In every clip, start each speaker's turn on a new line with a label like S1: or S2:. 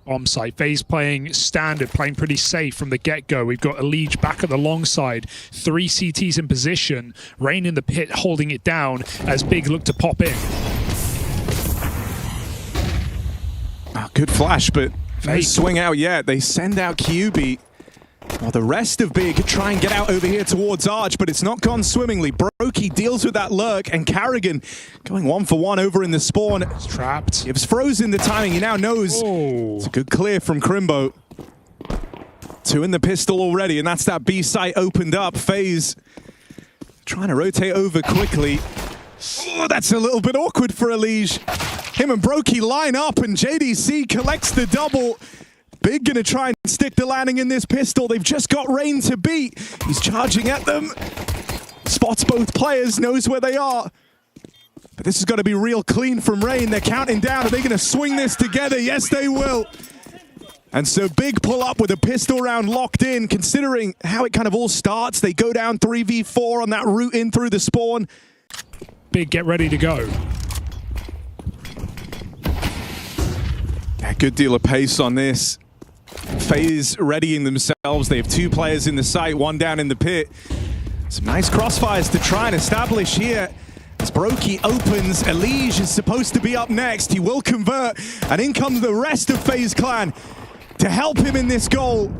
S1: on site. FaZe playing standard, playing pretty safe from the get-go. We've got Elige back at the long side, 3 CTs in position, Rain in the pit holding it down as Big look to pop in.
S2: Oh, good flash, but they swing out yet. They send out QB. Well, the rest of Big try and get out over here towards Arch, but it's not gone swimmingly. Brokey deals with that lurk, and Carrigan going 1-for-1 over in the spawn.
S1: It's trapped.
S2: Gives Frozen the timing. He now knows.
S1: Oh.
S2: It's a good clear from Crimbo. 2 in the pistol already, and that's that B site opened up. FaZe trying to rotate over quickly. Oh, that's a little bit awkward for Elige. Him and Brokey line up, and JDC collects the double. Big gonna try and stick the landing in this pistol. They've just got Rain to beat. He's charging at them. Spots both players, knows where they are. But this has got to be real clean from Rain. They're counting down. Are they gonna swing this together? Yes, they will. And so Big pull up with a pistol round locked in, considering how it kind of all starts. They go down 3v4 on that route in through the spawn.
S1: Big, get ready to go.
S2: A good deal of pace on this. FaZe readying themselves. They have 2 players in the site, 1 down in the pit. Some nice crossfires to try and establish here. As Brokey opens, Elige is supposed to be up next. He will convert, and in comes the rest of FaZe Clan to help him in this goal.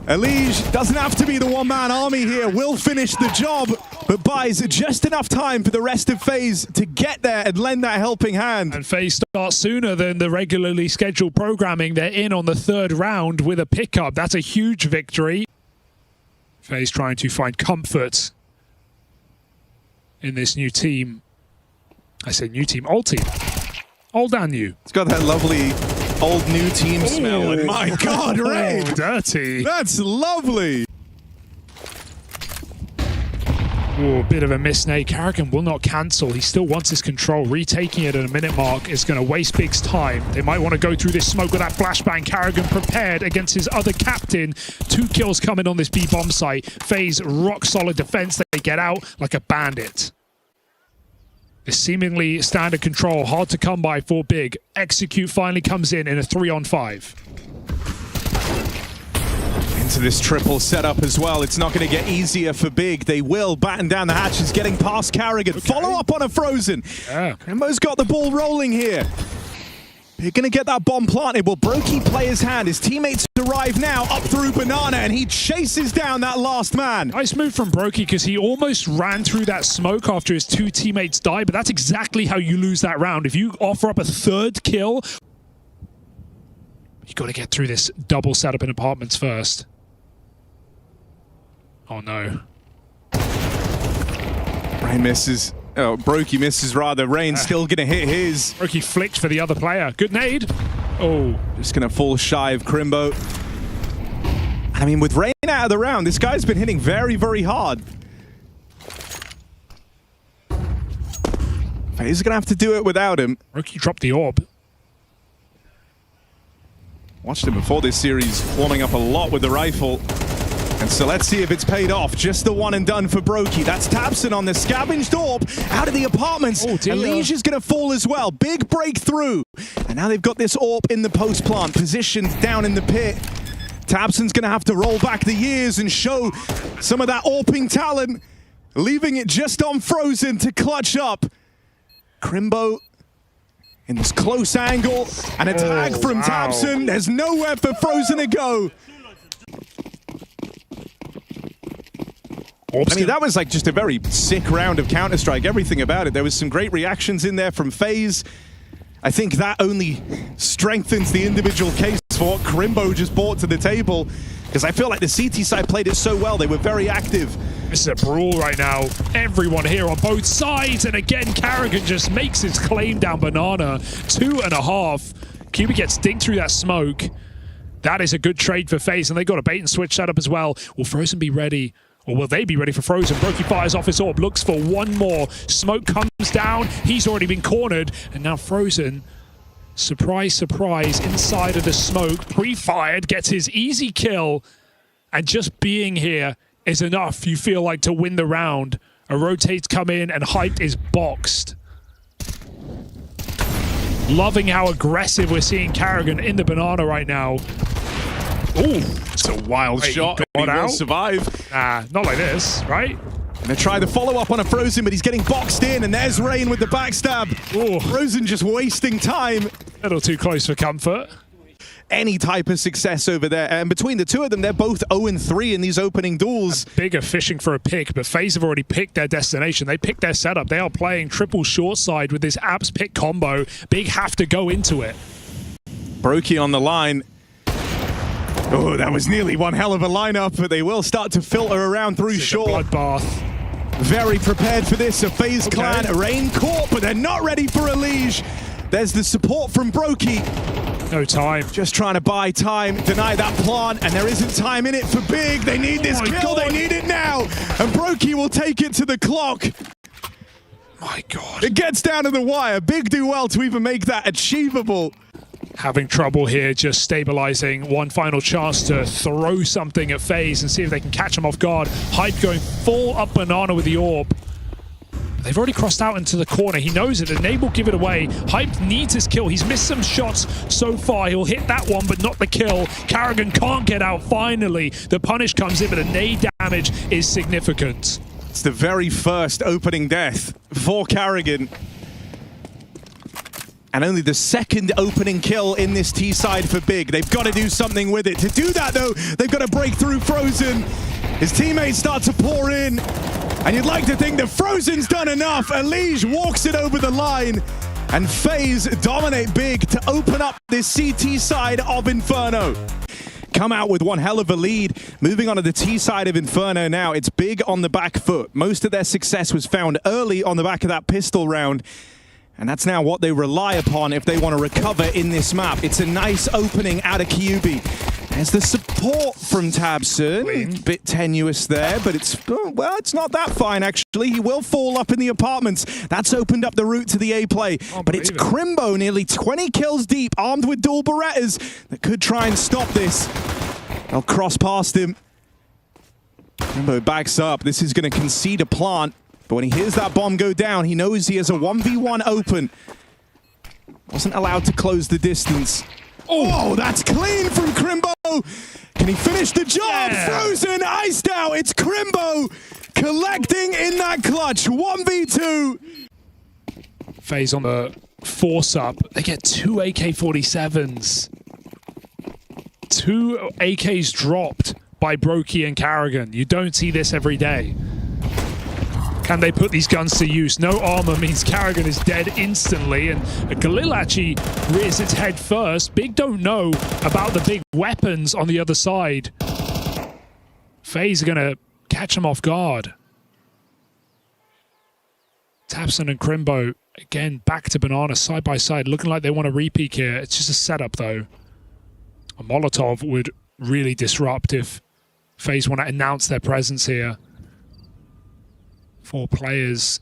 S2: Elige doesn't have to be the one-man army here, will finish the job, but buys just enough time for the rest of FaZe to get there and lend that helping hand.
S1: And FaZe starts sooner than the regularly scheduled programming. They're in on the 3rd round with a pickup. That's a huge victory. FaZe trying to find comfort in this new team. I say new team, old team. Old and new.
S2: It's got that lovely old new team smell, and my God, Rain!
S1: Oh, dirty.
S2: That's lovely!
S1: Oh, bit of a miss, Nate. Carrigan will not cancel. He still wants his control. Retaking it at a minute mark is going to waste Big's time. They might want to go through this smoke with that flashbang. Carrigan prepared against his other captain. 2 kills coming on this B bomb site. FaZe rock solid defense. They get out like a bandit. This seemingly standard control, hard to come by for Big. Execute finally comes in a 3-on-5.
S2: Into this triple setup as well. It's not going to get easier for Big. They will batten down the hatches, getting past Carrigan. Okay. Follow up on a Frozen.
S1: Yeah.
S2: Crimbo's got the ball rolling here. They're going to get that bomb planted. Will Brokey play his hand? His teammates arrive now up through Banana, and he chases down that last man.
S1: Nice move from Brokey, because he almost ran through that smoke after his 2 teammates died, but that's exactly how you lose that round. If you offer up a 3rd kill, you got to get through this double setup in apartments first. Oh no.
S2: Rain misses. Oh, Brokey misses rather. Rain still going to hit his.
S1: Brokey flicked for the other player. Good nade. Oh.
S2: Just going to fall shy of Crimbo. I mean, with Rain out of the round, this guy's been hitting very, very hard. FaZe going to have to do it without him.
S1: Brokey dropped the orb.
S2: Watched him before this series, warming up a lot with the rifle. And so let's see if it's paid off. Just the one and done for Brokey. That's Tabson on the scavenged orb out of the apartments.
S1: Oh,
S2: Elige is going to fall as well. Big breakthrough. And now they've got this orb in the post plant, positioned down in the pit. Tabson's going to have to roll back the years and show some of that orping talent, leaving it just on Frozen to clutch up. Crimbo in this close angle, and a tag from Tabson. There's nowhere for Frozen to go. I mean, that was like just a very sick round of Counter-Strike, everything about it. There was some great reactions in there from FaZe. I think that only strengthens the individual case for what Crimbo just brought to the table, because I feel like the CT side played it so well. They were very active.
S1: This is a brawl right now. Everyone here on both sides, and again, Carrigan just makes his claim down Banana. 2.5. QB gets dinked through that smoke. That is a good trade for FaZe, and they got a bait and switch setup as well. Will Frozen be ready? Or will they be ready for Frozen? Brokey fires off his orb, looks for one more. Smoke comes down. He's already been cornered. And now Frozen, surprise, surprise, inside of the smoke. Pre-fired, gets his easy kill. And just being here is enough, you feel like, to win the round. A rotate's come in and Hyped is boxed. Loving how aggressive we're seeing Carrigan in the banana right now. Ooh,
S2: it's a wild shot. He will survive.
S1: Nah, not like this, right?
S2: Gonna try the follow-up on a Frozen, but he's getting boxed in, and there's Rain with the backstab.
S1: Ooh.
S2: Frozen just wasting time.
S1: A little too close for comfort.
S2: Any type of success over there. And between the two of them, they're both 0-3 in these opening duels.
S1: Big are fishing for a pick, but FaZe have already picked their destination. They picked their setup. They are playing triple short side with this apps pick combo. Big have to go into it.
S2: Brokey on the line. Oh, that was nearly one hell of a lineup, but they will start to filter around through short.
S1: Bloodbath.
S2: Very prepared for this, a FaZe clan. Rain caught, but they're not ready for a Liege. There's the support from Brokey.
S1: No time.
S2: Just trying to buy time, deny that plant, and there isn't time in it for Big. They need this kill, they need it now. And Brokey will take it to the clock.
S1: My God.
S2: It gets down to the wire. Big do well to even make that achievable.
S1: Having trouble here, just stabilizing. One final chance to throw something at FaZe and see if they can catch him off guard. Hype going full up banana with the orb. They've already crossed out into the corner. He knows it, and they will give it away. Hype needs his kill. He's missed some shots so far. He'll hit that one, but not the kill. Carrigan can't get out finally. The punish comes in, but the nade damage is significant.
S2: It's the very first opening death for Carrigan. And only the second opening kill in this T-side for Big. They've got to do something with it. To do that, though, they've got to break through Frozen. His teammates start to pour in. And you'd like to think that Frozen's done enough. Elige walks it over the line. And FaZe dominate Big to open up this CT side of Inferno. Come out with one hell of a lead. Moving on to the T side of Inferno now. It's Big on the back foot. Most of their success was found early on the back of that pistol round. And that's now what they rely upon if they want to recover in this map. It's a nice opening out of Kyubi. There's the support from Tabson. Bit tenuous there, but it's, well, it's not that fine, actually. He will fall up in the apartments. That's opened up the route to the A play. But it's Crimbo, nearly 20 kills deep, armed with dual Berettas, that could try and stop this. They'll cross past him. Crimbo backs up. This is going to concede a plant. But when he hears that bomb go down, he knows he has a 1v1 open. Wasn't allowed to close the distance. Oh, that's clean from Crimbo. Can he finish the job? Yeah. Frozen, iced out. It's Crimbo collecting in that clutch. 1v2.
S1: FaZe on the force up. They get 2 AK-47s. 2 AKs dropped by Brokey and Carrigan. You don't see this every day. Can they put these guns to use? No armor means Carrigan is dead instantly, and Galil actually rears its head first. Big don't know about the big weapons on the other side. FaZe are going to catch him off guard. Tabson and Crimbo, again, back to Banana, side by side, looking like they want a repeat here. It's just a setup, though. A Molotov would really disrupt if FaZe want to announce their presence here. 4 players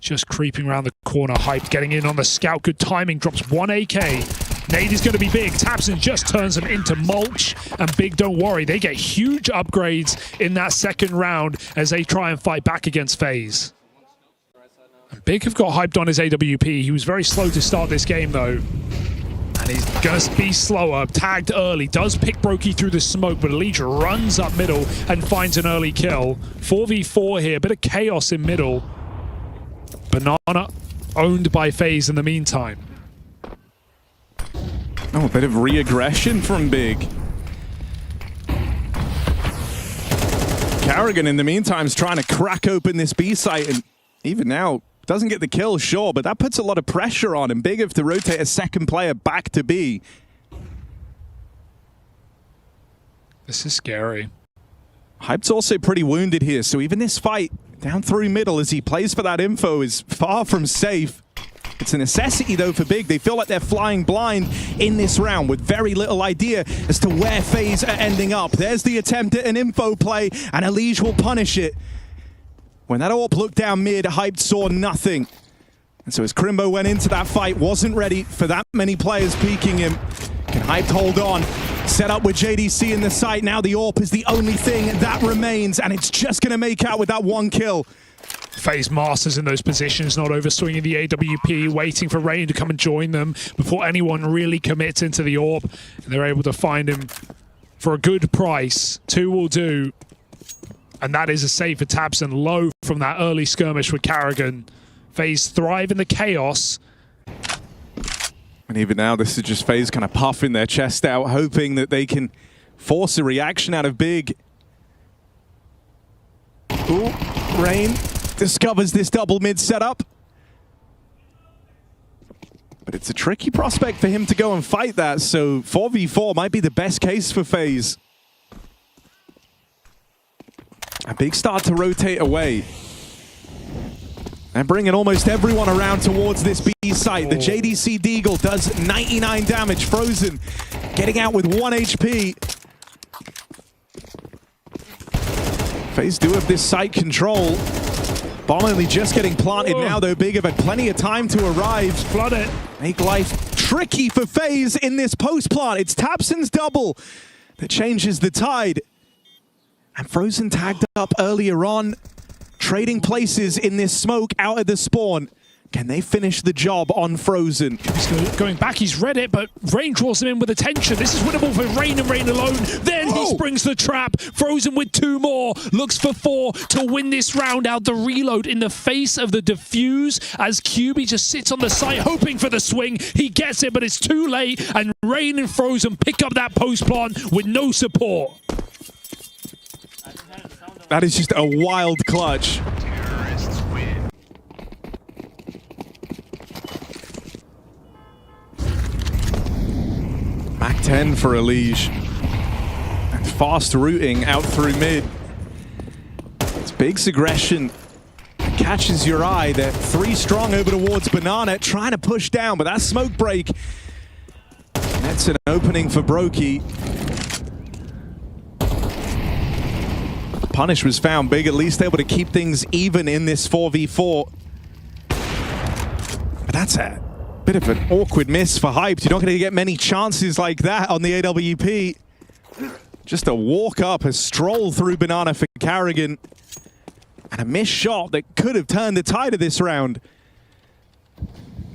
S1: just creeping around the corner. Hype getting in on the scout. Good timing. Drops 1 AK. Nade is going to be Big. Tabson just turns them into mulch. And Big, don't worry. They get huge upgrades in that second round as they try and fight back against FaZe. And Big have got hyped on his AWP. He was very slow to start this game, though. And he's going to be slower. Tagged early. Does pick Brokey through the smoke, but Elige runs up middle and finds an early kill. 4v4 here. Bit of chaos in middle. Banana owned by FaZe in the meantime.
S2: Oh, a bit of re-aggression from Big. Carrigan, in the meantime, is trying to crack open this B site, and even now, doesn't get the kill, sure, but that puts a lot of pressure on him. Big have to rotate a second player back to B.
S1: This is scary.
S2: Hype's also pretty wounded here, so even this fight down through middle as he plays for that info is far from safe. It's a necessity, though, for Big. They feel like they're flying blind in this round with very little idea as to where FaZe are ending up. There's the attempt at an info play, and Elige will punish it. When that AWP looked down mid, Hype saw nothing. And so as Crimbo went into that fight, wasn't ready for that many players peeking him. Can Hype hold on? Set up with JDC in the site. Now the AWP is the only thing that remains, and it's just going to make out with that 1 kill.
S1: FaZe masters in those positions, not overswinging the AWP, waiting for Rain to come and join them before anyone really commits into the orb. And they're able to find him for a good price. 2 will do. And that is a save for tabseN. Low from that early skirmish with Karrigan. FaZe thrive in the chaos.
S2: And even now, this is just FaZe kind of puffing their chest out, hoping that they can force a reaction out of Big. Ooh, Rain discovers this double mid setup. But it's a tricky prospect for him to go and fight that, so 4v4 might be the best case for FaZe. A Big start to rotate away. And bringing almost everyone around towards this B site. The JDC Deagle does 99 damage. Frozen getting out with 1 HP. FaZe do have this site control. Bomb only just getting planted now, though. Big have had plenty of time to arrive.
S1: Flood it.
S2: Make life tricky for FaZe in this post-plant. It's tabseN's double that changes the tide. And Frozen tagged up earlier on, trading places in this smoke out of the spawn. Can they finish the job on Frozen?
S1: He's going back, he's read it, but Rain draws him in with attention. This is winnable for Rain and Rain alone. Then he springs the trap. Frozen with 2 more. Looks for 4 to win this round out. The reload in the face of the defuse as QB just sits on the site hoping for the swing. He gets it, but it's too late. And Rain and Frozen pick up that post plant with no support.
S2: That is just a wild clutch. Back 10 for Elige. And fast rooting out through mid. It's Big's aggression. Catches your eye. They're 3 strong over towards Banana, trying to push down, but that smoke break. That's an opening for Brokey. Punish was found. Big at least able to keep things even in this 4v4. But that's a bit of an awkward miss for Hyped. You're not going to get many chances like that on the AWP. Just a walk up, a stroll through Banana for Karrigan. And a missed shot that could have turned the tide of this round.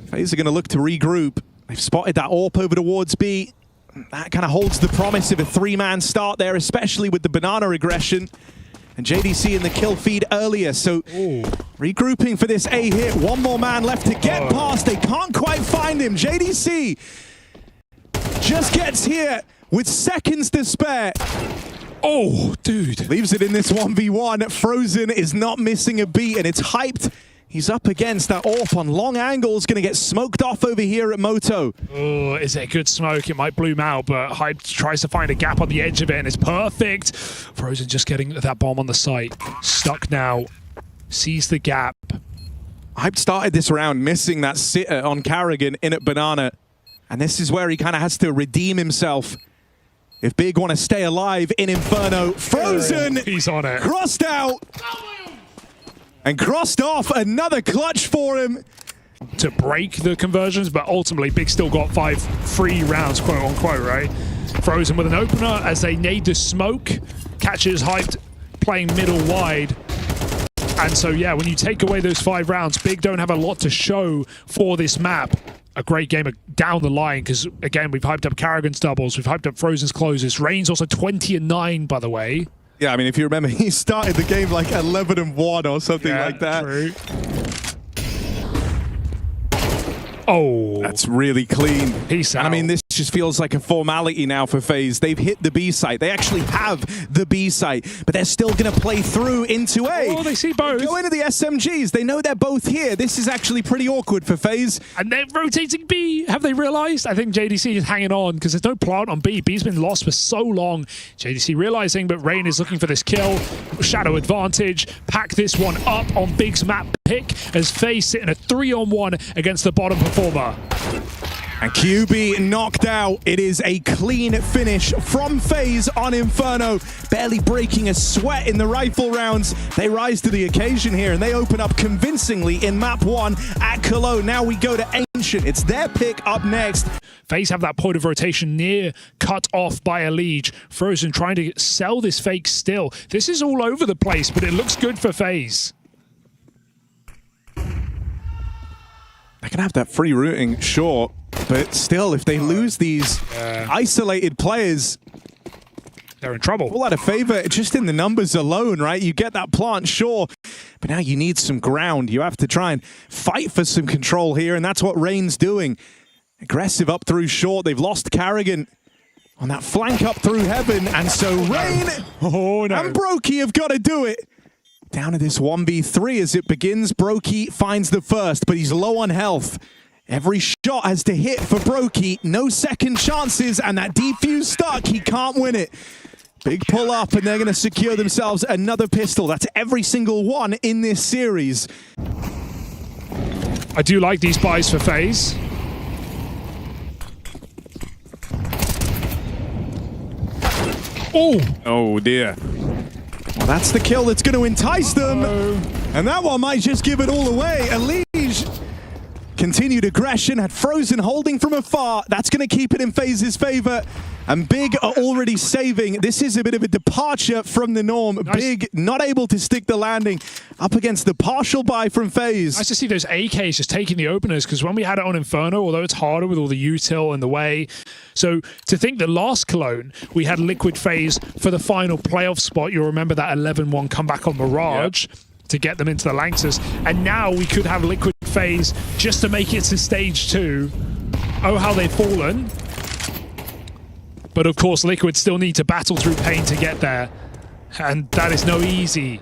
S2: FaZe are going to look to regroup. They've spotted that AWP over towards B. That kind of holds the promise of a 3-man start there, especially with the Banana aggression. And JDC in the kill feed earlier, so regrouping for this A hit. 1 more man left to get past. They can't quite find him. JDC just gets here with seconds to spare.
S1: Oh, dude.
S2: Leaves it in this 1v1. Frozen is not missing a beat, and it's Hyped. He's up against that AWP on long angles, going to get smoked off over here at Moto.
S1: Oh, is it a good smoke? It might bloom out, but Hype tries to find a gap on the edge of it, and it's perfect. Frozen just getting that bomb on the site. Stuck now. Sees the gap.
S2: Hype started this round missing that sitter on Karrigan in at Banana. And this is where he kind of has to redeem himself. If Big want to stay alive in Inferno. Frozen!
S1: He's on it.
S2: Crossed out! And crossed off, another clutch for him.
S1: To break the conversions, but ultimately Big still got 5 free rounds, quote unquote, right? Frozen with an opener as they need the smoke. Catches Hyped playing middle wide. And so, yeah, when you take away those 5 rounds, Big don't have a lot to show for this map. A great game down the line, because, again, we've hyped up Karrigan's doubles, we've hyped up Frozen's closes. Rain's also 20-9, by the way.
S2: Yeah, I mean, if you remember, he started the game like 11-1 or something like that.
S1: True. Oh.
S2: That's really clean.
S1: Peace out.
S2: And I mean, this just feels like a formality now for FaZe. They've hit the B site. They actually have the B site, but they're still going to play through into A.
S1: Oh, they see both.
S2: Go into the SMGs. They know they're both here. This is actually pretty awkward for FaZe.
S1: And they're rotating B. Have they realized? I think JDC is hanging on because there's no plant on B. B's been lost for so long. JDC realizing, but Rain is looking for this kill. Shadow advantage. Pack this one up on Big's map pick as FaZe sit in a 3-on-1 against the bottom performer.
S2: And QB knocked out. It is a clean finish from FaZe on Inferno. Barely breaking a sweat in the rifle rounds. They rise to the occasion here, and they open up convincingly in map 1 at Cologne. Now we go to Ancient. It's their pick up next.
S1: FaZe have that point of rotation near cut off by Elige. Frozen trying to sell this fake still. This is all over the place, but it looks good for FaZe.
S2: They can have that free routing, sure, but still, if they lose these isolated players,
S1: they're in trouble.
S2: All out of favor just in the numbers alone, right? You get that plant, sure, but now you need some ground. You have to try and fight for some control here, and that's what Rain's doing. Aggressive up through short. They've lost Carrigan on that flank up through heaven, and so Rain and Brokey have got to do it. Down to this 1v3 as it begins. Brokey finds the first, but he's low on health. Every shot has to hit for Brokey. No second chances, and that defuse stuck. He can't win it. Big pull up, and they're going to secure themselves another pistol. That's every single one in this series.
S1: I do like these buys for FaZe.
S2: Oh dear. Well, that's the kill that's going to entice them. And that one might just give it all away. Elige continued aggression, had Frozen holding from afar. That's going to keep it in FaZe's favor. And Big are already saving. This is a bit of a departure from the norm. Nice. Big not able to stick the landing up against the partial buy from FaZe.
S1: Nice to see those AKs just taking the openers, because when we had it on Inferno, although it's harder with all the util and the way. So to think that last Cologne, we had Liquid FaZe for the final playoff spot. You'll remember that 11-1 comeback on Mirage. Yep. To get them into the Lanxess, and now we could have Liquid FaZe just to make it to stage 2. Oh, how they've fallen. But of course, Liquid still need to battle through pain to get there, and that is no easy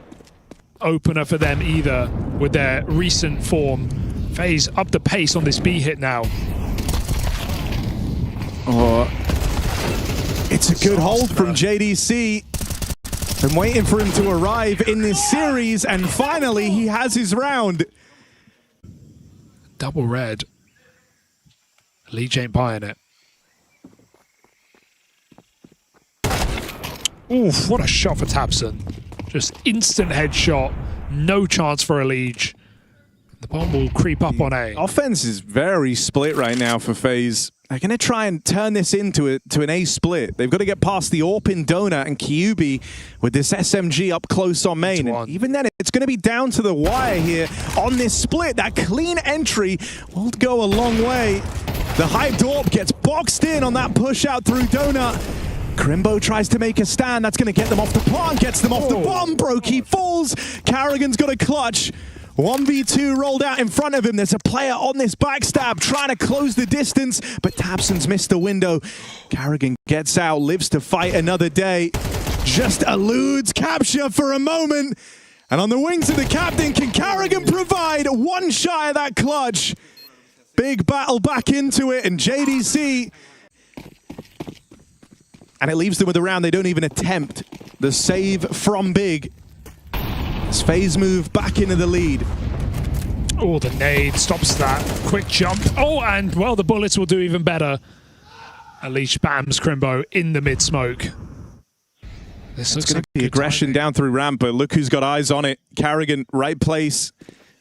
S1: opener for them either with their recent form. FaZe up the pace on this B hit now.
S2: Oh, it's a good hold from JDC. Been waiting for him to arrive in this series, and finally he has his round.
S1: Double red. Lee ain't buying it. Oof, what a shot for Tabson. Just instant headshot. No chance for Elige. The bomb will creep up on A.
S2: Offense is very split right now for FaZe. They're going to try and turn this into an A split. They've got to get past the Orpin, Donut, and Kyubi with this SMG up close on main. And even then, it's going to be down to the wire here on this split. That clean entry will go a long way. The hyped AWP gets boxed in on that push out through Donut. Crimbo tries to make a stand. That's going to get them off the plant, gets them off the bomb. Brokey falls. Carrigan's got a clutch. 1v2 rolled out in front of him. There's a player on this backstab trying to close the distance, but Tabson's missed the window. Carrigan gets out, lives to fight another day. Just eludes capture for a moment. And on the wings of the captain, can Carrigan provide one shy of that clutch? Big battle back into it, and JDC. And it leaves them with a round they don't even attempt. The save from Big. As FaZe move back into the lead.
S1: Oh, the nade stops that. Quick jump. Oh, and, well, the bullets will do even better. Elige spams Crimbo in the mid-smoke.
S2: This looks going to be aggression down through ramp, but look who's got eyes on it. Carrigan, right place.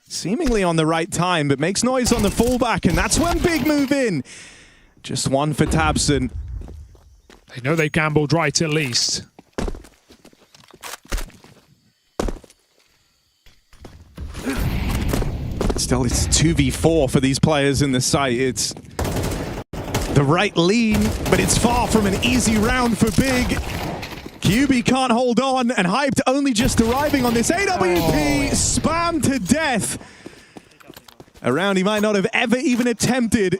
S2: Seemingly on the right time, but makes noise on the fallback, and that's when Big move in. Just one for Tabson.
S1: They know they've gambled right at least.
S2: Still, it's 2v4 for these players in the site. It's the right lean, but it's far from an easy round for Big. QB can't hold on, and Hyped only just arriving on this AWP, spammed to death. A round he might not have ever even attempted.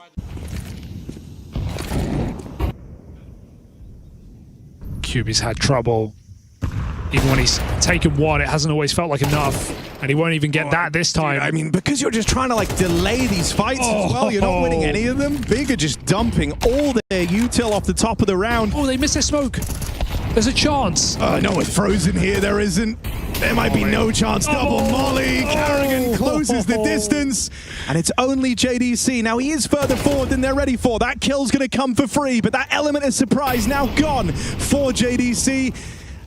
S1: QB's had trouble. Even when he's taken one, it hasn't always felt like enough. And he won't even get that this time.
S2: Dude, I mean, because you're just trying to like delay these fights as well. You're not winning any of them. Big are just dumping all their util off the top of the round.
S1: Oh, they missed their smoke. There's a chance.
S2: No, with Frozen here, there isn't. There might be no chance. Double Molly. Carrigan closes the distance. And it's only JDC. Now, he is further forward than they're ready for. That kill's going to come for free, but that element of surprise now gone for JDC.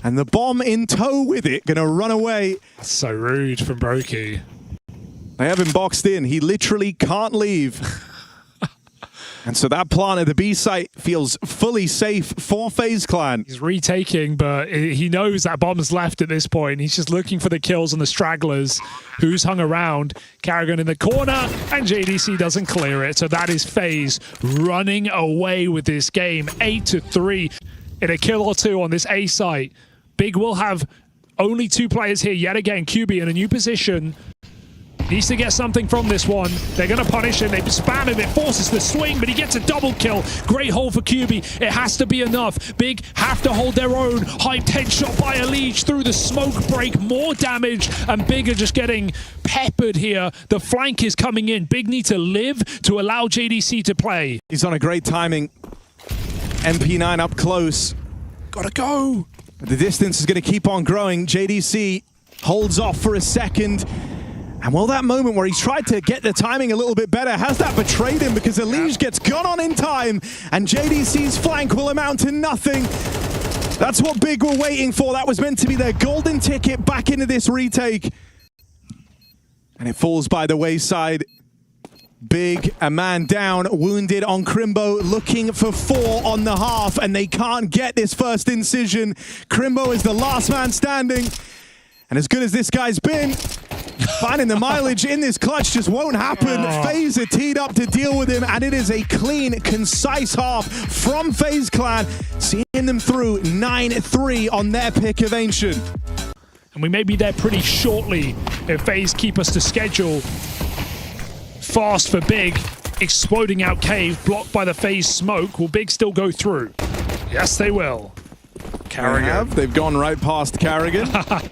S2: And the bomb in tow with it, going to run away.
S1: That's so rude from Brokey.
S2: They have him boxed in. He literally can't leave. And so that plant at the B site feels fully safe for FaZe Clan.
S1: He's retaking, but he knows that bomb's left at this point. He's just looking for the kills on the stragglers who's hung around. Karrigan in the corner, and JDC doesn't clear it. So that is FaZe running away with this game, 8-3 in a kill or two on this A site. Big will have only 2 players here yet again. QB in a new position. Needs to get something from this one. They're going to punish him. They spam him. It forces the swing, but he gets a double kill. Great hold for QB. It has to be enough. Big have to hold their own. Hyped headshot by Elige through the smoke break. More damage, and Big are just getting peppered here. The flank is coming in. Big need to live to allow JDC to play.
S2: He's on a great timing. MP9 up close.
S1: Gotta go.
S2: The distance is going to keep on growing. JDC holds off for a second. And well, that moment where he's tried to get the timing a little bit better, has that betrayed him, because Elige gets gone on in time, and JDC's flank will amount to nothing. That's what Big were waiting for. That was meant to be their golden ticket back into this retake. And it falls by the wayside. Big, a man down, wounded on Crimbo, looking for 4 on the half, and they can't get this first incision. Crimbo is the last man standing. And as good as this guy's been, finding the mileage in this clutch just won't happen. FaZe are teed up to deal with him, and it is a clean, concise half from FaZe Clan, seeing them through 9-3 on their pick of Ancient.
S1: And we may be there pretty shortly if FaZe keep us to schedule. Fast for Big, exploding out cave, blocked by the FaZe smoke. Will Big still go through? Yes, they will. Karrigan.
S2: They've gone right past Karrigan.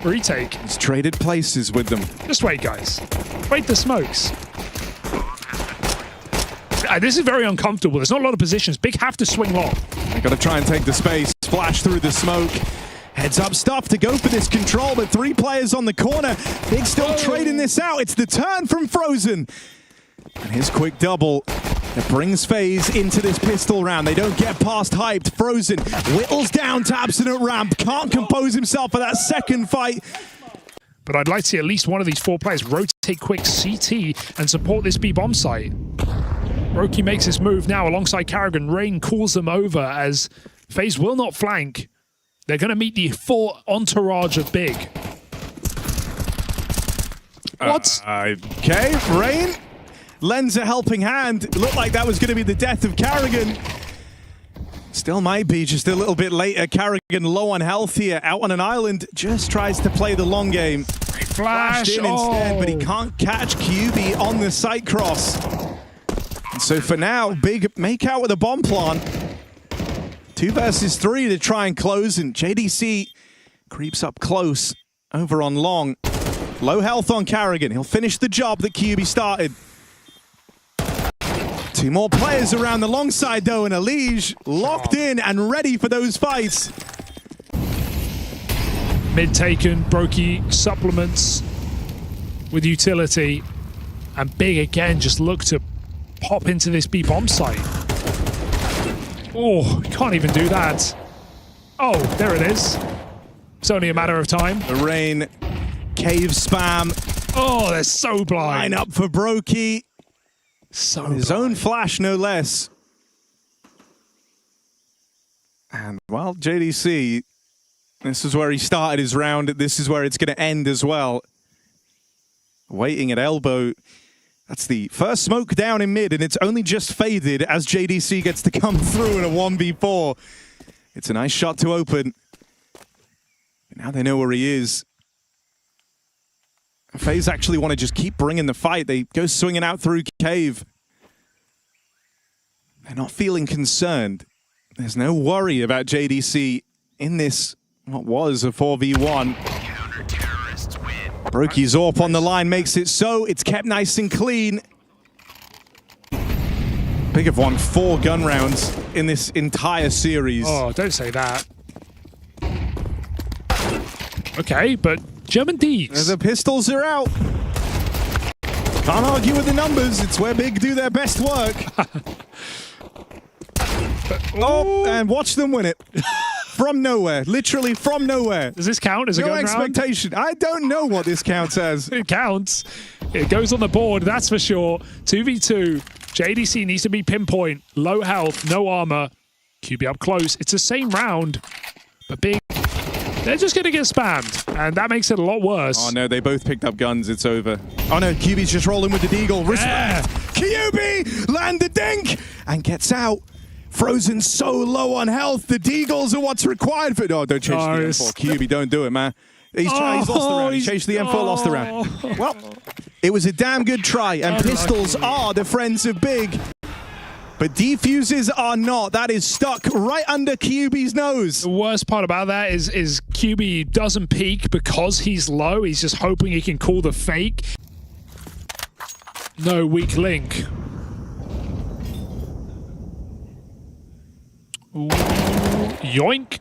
S1: Retake.
S2: He's traded places with them.
S1: Just wait, guys. Wait the smokes. This is very uncomfortable. There's not a lot of positions. Big have to swing long.
S2: They got to try and take the space. Flash through the smoke. Heads up stuff to go for this control, but 3 players on the corner. Big still trading this out. It's the turn from Frozen. And his quick double that brings FaZe into this pistol round. They don't get past Hyped. Frozen whittles down to absolute ramp. Can't compose himself for that second fight.
S1: But I'd like to see at least one of these 4 players rotate quick CT and support this B bomb site. Roki makes his move now alongside Karrigan. Rain calls them over as FaZe will not flank. They're going to meet the full entourage of Big. What?
S2: Okay, Rain lends a helping hand. It looked like that was going to be the death of Karrigan. Still might be, just a little bit later. Karrigan low on health here, out on an island, just tries to play the long game.
S1: Flashed
S2: in instead, but he can't catch QB on the site cross. And so for now, Big make out with a bomb plant. 2 versus 3 to try and close, and JDC creeps up close over on long. Low health on Karrigan. He'll finish the job that QB started. 2 more players around the long side though, and Elige locked in and ready for those fights.
S1: Mid taken, Brokey supplements with utility, and Big again just look to pop into this B bomb site. Oh, can't even do that. Oh, there it is. It's only a matter of time.
S2: The Rain cave spam.
S1: Oh, they're so blind.
S2: Line up for Brokey.
S1: So
S2: on his own flash, no less. And, well, JDC, this is where he started his round. This is where it's going to end as well. Waiting at elbow. That's the first smoke down in mid, and it's only just faded as JDC gets to come through in a 1v4. It's a nice shot to open. But now they know where he is. FaZe actually want to just keep bringing the fight. They go swinging out through cave. They're not feeling concerned. There's no worry about JDC in this, what was a 4v1. Brokey's AWP on the line makes it so. It's kept nice and clean. Big have won 4 gun rounds in this entire series.
S1: Oh, don't say that. Okay, but German Deeks.
S2: The pistols are out. Can't argue with the numbers. It's where Big do their best work. Oh, and watch them win it. From nowhere. Literally from nowhere.
S1: Does this count as a
S2: no
S1: gun
S2: expectation.
S1: round?
S2: I don't know what this counts as.
S1: It counts. It goes on the board, that's for sure. 2v2. JDC needs to be pinpoint. Low health, no armor. QB up close. It's the same round, but Big, they're just going to get spammed, and that makes it a lot worse.
S2: Oh no, they both picked up guns. It's over. Oh no, QB's just rolling with the deagle. Respect. QB land the dink and gets out. Frozen so low on health. The deagles are what's required for. Oh, don't change the M4. QB, don't do it, man. He's lost the round. He changed the M4, lost the round. Well, it was a damn good try, and pistols are the friends of Big. But defuses are not. That is stuck right under QB's nose.
S1: The worst part about that is QB doesn't peek because he's low. He's just hoping he can call the fake. No weak link. Ooh. Yoink.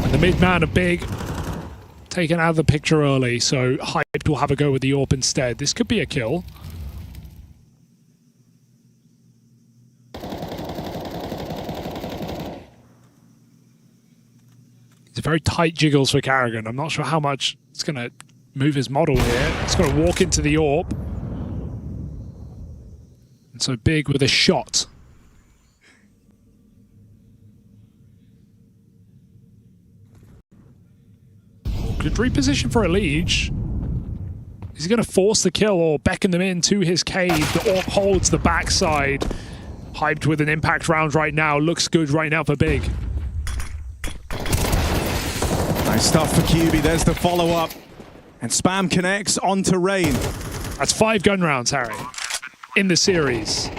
S1: And the mid man of Big taken out of the picture early, so Hyped will have a go with the AWP instead. This could be a kill. It's very tight jiggles for Carrigan. I'm not sure how much it's going to move his model here. It's got to walk into the AWP. And so Big with a shot. Good reposition for a Liege. Is he going to force the kill or beckon them into his cave? The AWP holds the backside. Hyped with an impact round right now. Looks good right now for Big.
S2: Nice stuff for QB. There's the follow-up. And Spam connects onto Rain.
S1: That's 5 gun rounds, Harry, in the series.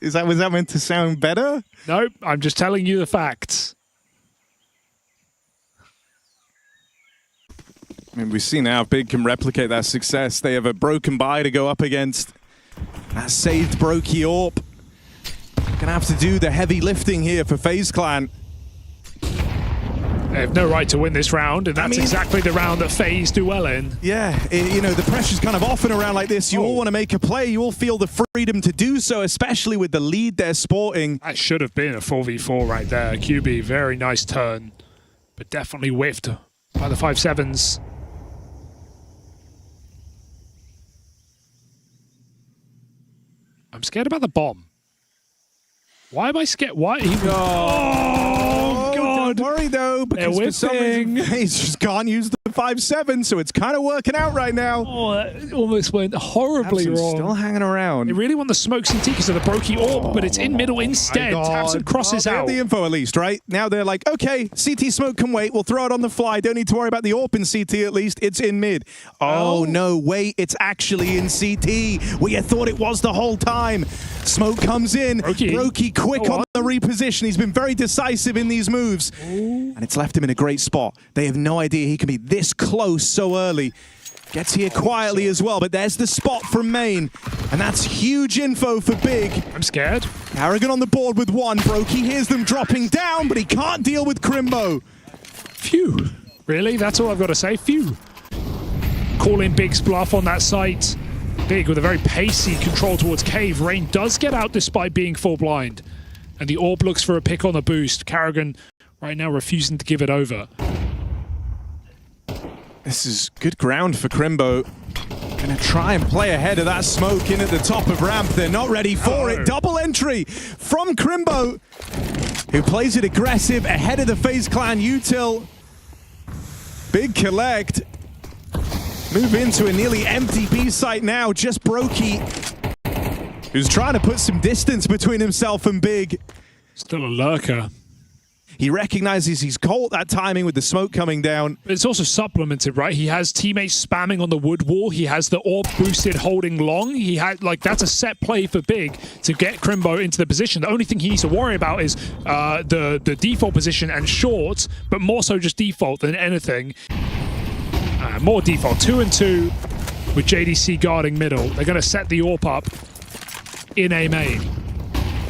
S2: Was that meant to sound better?
S1: Nope, I'm just telling you the facts.
S2: I mean, we've seen how Big can replicate that success. They have a broken buy to go up against. That saved Brokey AWP. Gonna have to do the heavy lifting here for FaZe Clan.
S1: They have no right to win this round, and that's exactly the round that FaZe do well in.
S2: Yeah, you know, the pressure's kind of off and around like this. You all want to make a play. You all feel the freedom to do so, especially with the lead they're sporting.
S1: That should have been a 4v4 right there. QB, very nice turn, but definitely whiffed by the 5-7s. I'm scared about the bomb. Why am I scared? Why? Oh, God.
S2: Don't worry, though, because for some reason, FaZe just can't use the 5-7, so it's kind of working out right now.
S1: Oh, that almost went horribly wrong.
S2: Still hanging around.
S1: They really want the smoke CT because of the Brokey AWP, but it's in middle instead. Tabson crosses out.
S2: They have the info at least, right? Now they're like, okay, CT smoke can wait. We'll throw it on the fly. Don't need to worry about the AWP in CT at least. It's in mid. Oh, no, wait. It's actually in CT. We had thought it was the whole time. Smoke comes in. Brokey quick on the reposition. He's been very decisive in these moves. And it's left him in a great spot. They have no idea he can be this close so early. Gets here quietly as well, but there's the spot from main. And that's huge info for Big.
S1: I'm scared.
S2: Arrogant on the board with 1. Brokey hears them dropping down, but he can't deal with Crimbo.
S1: Phew. Really? That's all I've got to say? Phew. Calling Big's bluff on that site. Big with a very pacey control towards Cave. Rain does get out despite being full blind. And the AWP looks for a pick on the boost. Carrigan right now refusing to give it over.
S2: This is good ground for Crimbo. Gonna try and play ahead of that smoke in at the top of ramp. They're not ready for it. Double entry from Crimbo, who plays it aggressive ahead of the FaZe Clan util. Big collect. Move into a nearly empty B site now. Just Brokey, who's trying to put some distance between himself and Big.
S1: Still a lurker.
S2: He recognizes he's caught that timing with the smoke coming down.
S1: But it's also supplemented, right? He has teammates spamming on the wood wall. He has the AWP boosted holding long. He had, like, that's a set play for Big to get Crimbo into the position. The only thing he needs to worry about is the default position and short, but more so just default than anything. More default. 2 and 2 with JDC guarding middle. They're going to set the AWP up in A main.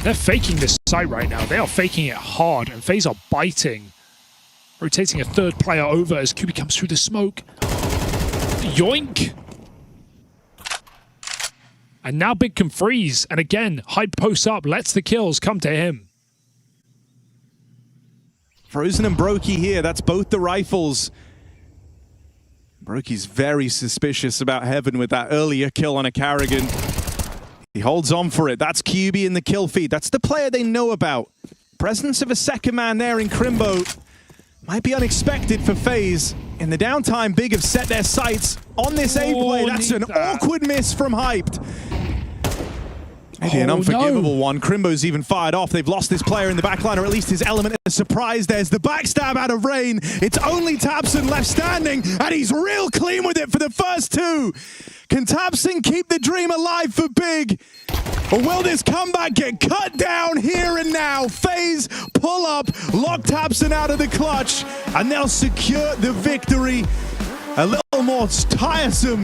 S1: They're faking this site right now. They are faking it hard, and FaZe are biting. Rotating a third player over as QB comes through the smoke. Yoink! And now Big can freeze, and again, Hype posts up, lets the kills come to him.
S2: Frozen and Brokey here, that's both the rifles. Broky's very suspicious about Heaven with that earlier kill on a Carrigan. He holds on for it. That's QB in the kill feed. That's the player they know about. Presence of a second man there in Crimbo might be unexpected for FaZe. In the downtime, Big have set their sights on this A play. That's an awkward miss from Hyped. Maybe an unforgivable one. Crimbo's even fired off. They've lost this player in the backline, or at least his element of surprise. There's the backstab out of Rain. It's only Tabson left standing, and he's real clean with it for the first two. Can Tabson keep the dream alive for Big? Or will this comeback get cut down here and now? FaZe pull up, lock Tabson out of the clutch, and they'll secure the victory. A little more tiresome